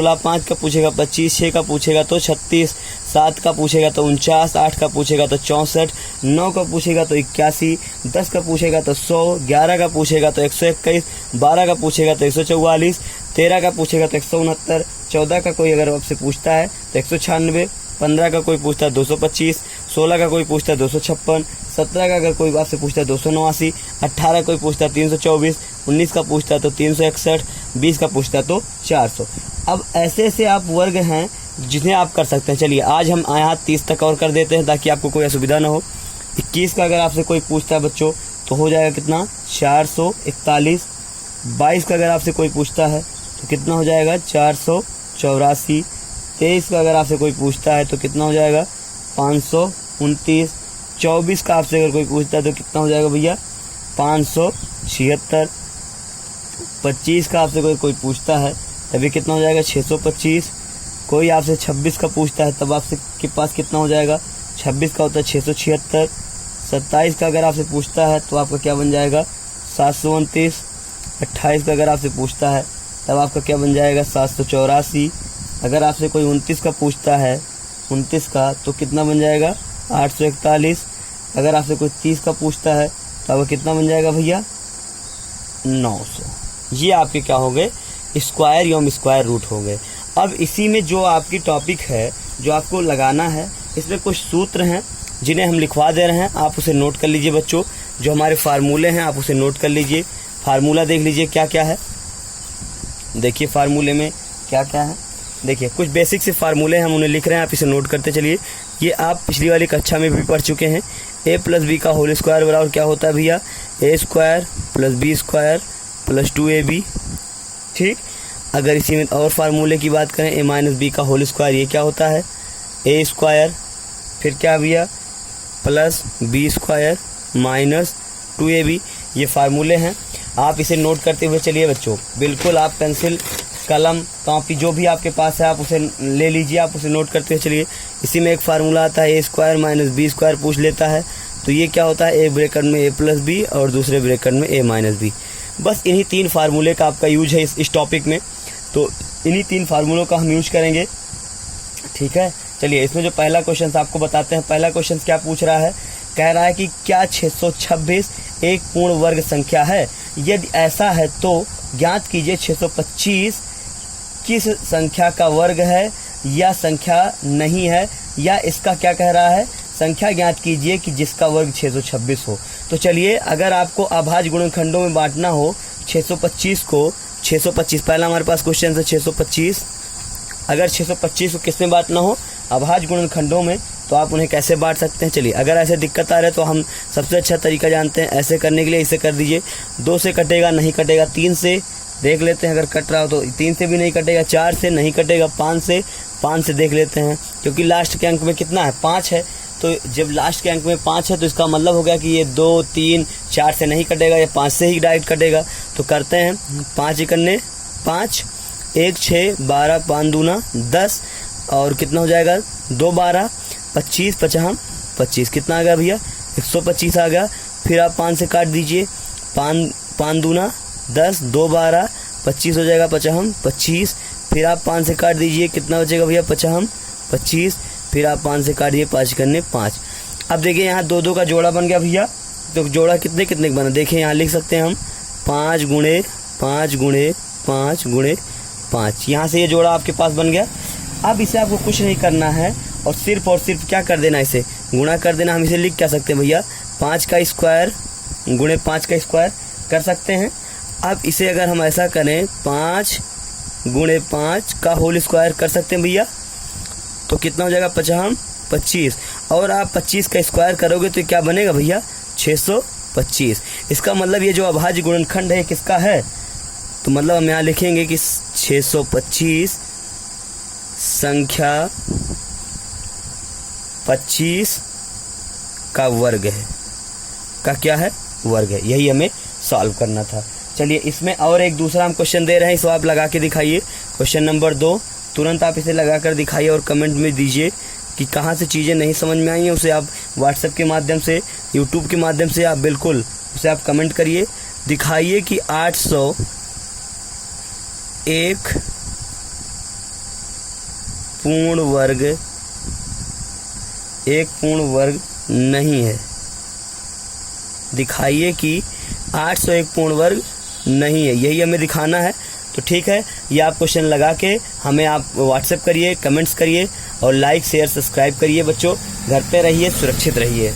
16 5 का पूछेगा 25, 6 का पूछेगा तो 36, 7 का पूछेगा तो 49, 8 का पूछेगा तो 64, 9 का पूछेगा तो 81, 10 का पूछेगा तो 100, 11 का पूछेगा तो 121, 12 का पूछेगा तो 144, 13 का पूछेगा तो 169, 14 का कोई अगर आपसे पूछता है तो 196, 15 का कोई पूछता है 225, 16 का कोई पूछता है 256, 17 का अगर कोई आपसे पूछता है 289, 18 कोई पूछता है 324, 19 का पूछता है तो 361, 20 का पूछता है तो 400। अब ऐसे ऐसे आप वर्ग हैं जिन्हें आप कर सकते हैं। चलिए आज हम यहाँ 30 तक और कर देते हैं ताकि आपको कोई असुविधा ना हो। 21 का अगर आपसे कोई पूछता है बच्चों तो हो जाएगा कितना 441। 22 का अगर आपसे कोई पूछता है तो कितना हो जाएगा 484। 23 का अगर आपसे कोई पूछता है तो कितना हो जाएगा 529। 24 का आपसे अगर कोई पूछता है तो कितना हो जाएगा भैया 576। 25 का आपसे कोई पूछता है तभी कितना हो जाएगा 625। कोई आपसे 26 का पूछता है तब आपसे के पास कितना हो जाएगा 26 का होता है 676। 27 का अगर आपसे पूछता है तो आपका क्या बन जाएगा 729। 28 का अगर आपसे पूछता है तब आपका क्या बन जाएगा 784। अगर आपसे कोई 29 का पूछता है 29 का तो कितना बन जाएगा 841। अगर आपसे कोई 30 का पूछता है तो आपका कितना बन जाएगा भैया 900। ये आपके क्या हो गए स्क्वायर एवं स्क्वायर रूट हो गए। अब इसी में जो आपकी टॉपिक है जो आपको लगाना है इसमें कुछ सूत्र हैं जिन्हें हम लिखवा दे रहे हैं, आप उसे नोट कर लीजिए बच्चों। जो हमारे फार्मूले हैं आप उसे नोट कर लीजिए। फार्मूला देख लीजिए क्या क्या है। देखिए फार्मूले में क्या क्या है। देखिए कुछ बेसिक से फार्मूले हम उन्हें लिख रहे हैं, आप इसे नोट करते चलिए। ये आप पिछली वाली कक्षा में भी पढ़ चुके हैं। a प्लस बी का होल स्क्वायर बराबर क्या होता है भैया a square plus B square plus 2ab। ठीक, अगर इसी में और फार्मूले की बात करें a माइनस बी का होल स्क्वायर ये क्या होता है a स्क्वायर फिर क्या भैया plus B square minus 2ab। ये फार्मूले हैं, आप इसे नोट करते हुए चलिए बच्चों। बिल्कुल आप पेंसिल कलम कॉपी जो भी आपके पास है आप उसे ले लीजिए, आप उसे नोट करते हुए चलिए। इसी में एक फार्मूला आता है a square minus B square पूछ लेता है तो ये क्या होता है एक ब्रैकेट में a प्लस बी और दूसरे ब्रैकेट में a माइनस बी। बस इन्हीं 3 फार्मूले का आपका यूज है इस टॉपिक में, तो इन्हीं 3 फार्मूलों का हम यूज करेंगे। ठीक है, चलिए इसमें जो पहला क्वेश्चन आपको बताते हैं। पहला क्वेश्चन क्या पूछ रहा है, कह रहा है कि क्या 626 एक पूर्ण वर्ग संख्या है, यदि ऐसा है तो ज्ञात कीजिए 625 किस संख्या का वर्ग है या संख्या नहीं है, या इसका क्या कह रहा है संख्या ज्ञात कीजिए कि जिसका वर्ग 626 हो। तो चलिए अगर आपको अभाज्य गुणनखंडों में बांटना हो 625 को 625 पहला हमारे पास क्वेश्चन है 625। अगर 625 को किस में बांटना हो अभाज्य गुणनखंडों में तो आप उन्हें कैसे बांट सकते हैं। चलिए अगर ऐसे दिक्कत आ रहा है तो हम सबसे अच्छा तरीका जानते हैं ऐसे करने के लिए। इसे कर दीजिए 2 से कटेगा नहीं कटेगा, 3 से देख लेते हैं अगर कट रहा हो तो 3 से भी नहीं कटेगा, 4 से नहीं कटेगा, 5 से देख लेते हैं क्योंकि लास्ट के अंक में कितना है 5 है। तो जब लास्ट के अंक में 5 है तो इसका मतलब हो गया कि ये 2 3 4 से नहीं कटेगा, ये 5 से ही डायरेक्ट कटेगा। तो करते हैं 5 इकन्ने 5 1 6 12 5 दूना 10 और कितना हो जाएगा 2 12 25 55 25 कितना आ गया भैया 125 आ गया। फिर आप 5 से काट दीजिए 5 दूना 10 2 12 25 हो जाएगा 55 25। फिर आप 5 से काट दीजिए कितना बचेगा भैया 55 25। फिर आप 5 से काटिए 5 करने 5। अब देखिए यहाँ 2 2 का जोड़ा बन गया भैया। तो जोड़ा कितने कितने का बना देखिए यहाँ लिख सकते हैं हम 5 गुणे 5 गुणे 5 गुणे 5। यहाँ से ये जोड़ा आपके पास बन गया। अब इसे आपको कुछ नहीं करना है और सिर्फ क्या कर देना, इसे गुणा कर देना। हम इसे लिख क्या सकते हैं भैया 5 का स्क्वायर गुणे 5 का स्क्वायर कर सकते हैं। अब इसे अगर हम ऐसा करें 5 गुणे 5 का होल स्क्वायर कर सकते हैं भैया तो कितना हो जाएगा 55 25। और आप 25 का स्क्वायर करोगे तो क्या बनेगा भैया 625। इसका मतलब ये जो अभाज्य गुणनखंड है किसका है, तो मतलब हम यहाँ लिखेंगे कि 625 संख्या 25 का वर्ग है, का क्या है वर्ग है। यही हमें सॉल्व करना था। चलिए इसमें और एक दूसरा हम क्वेश्चन दे रहे हैं, इसको आप लगा के दिखाइए। क्वेश्चन नंबर 2 तुरंत आप इसे लगा कर दिखाइए और कमेंट में दीजिए कि कहाँ से चीज़ें नहीं समझ में आई हैं। उसे आप व्हाट्सएप के माध्यम से यूट्यूब के माध्यम से आप बिल्कुल उसे आप कमेंट करिए, दिखाइए कि 801 पूर्ण वर्ग नहीं है। दिखाइए कि 801 पूर्ण वर्ग नहीं है, यही हमें दिखाना है। तो ठीक है, ये आप क्वेश्चन लगा के हमें आप व्हाट्सएप करिए, कमेंट्स करिए और लाइक शेयर सब्सक्राइब करिए। बच्चों घर पे रहिए, सुरक्षित रहिए।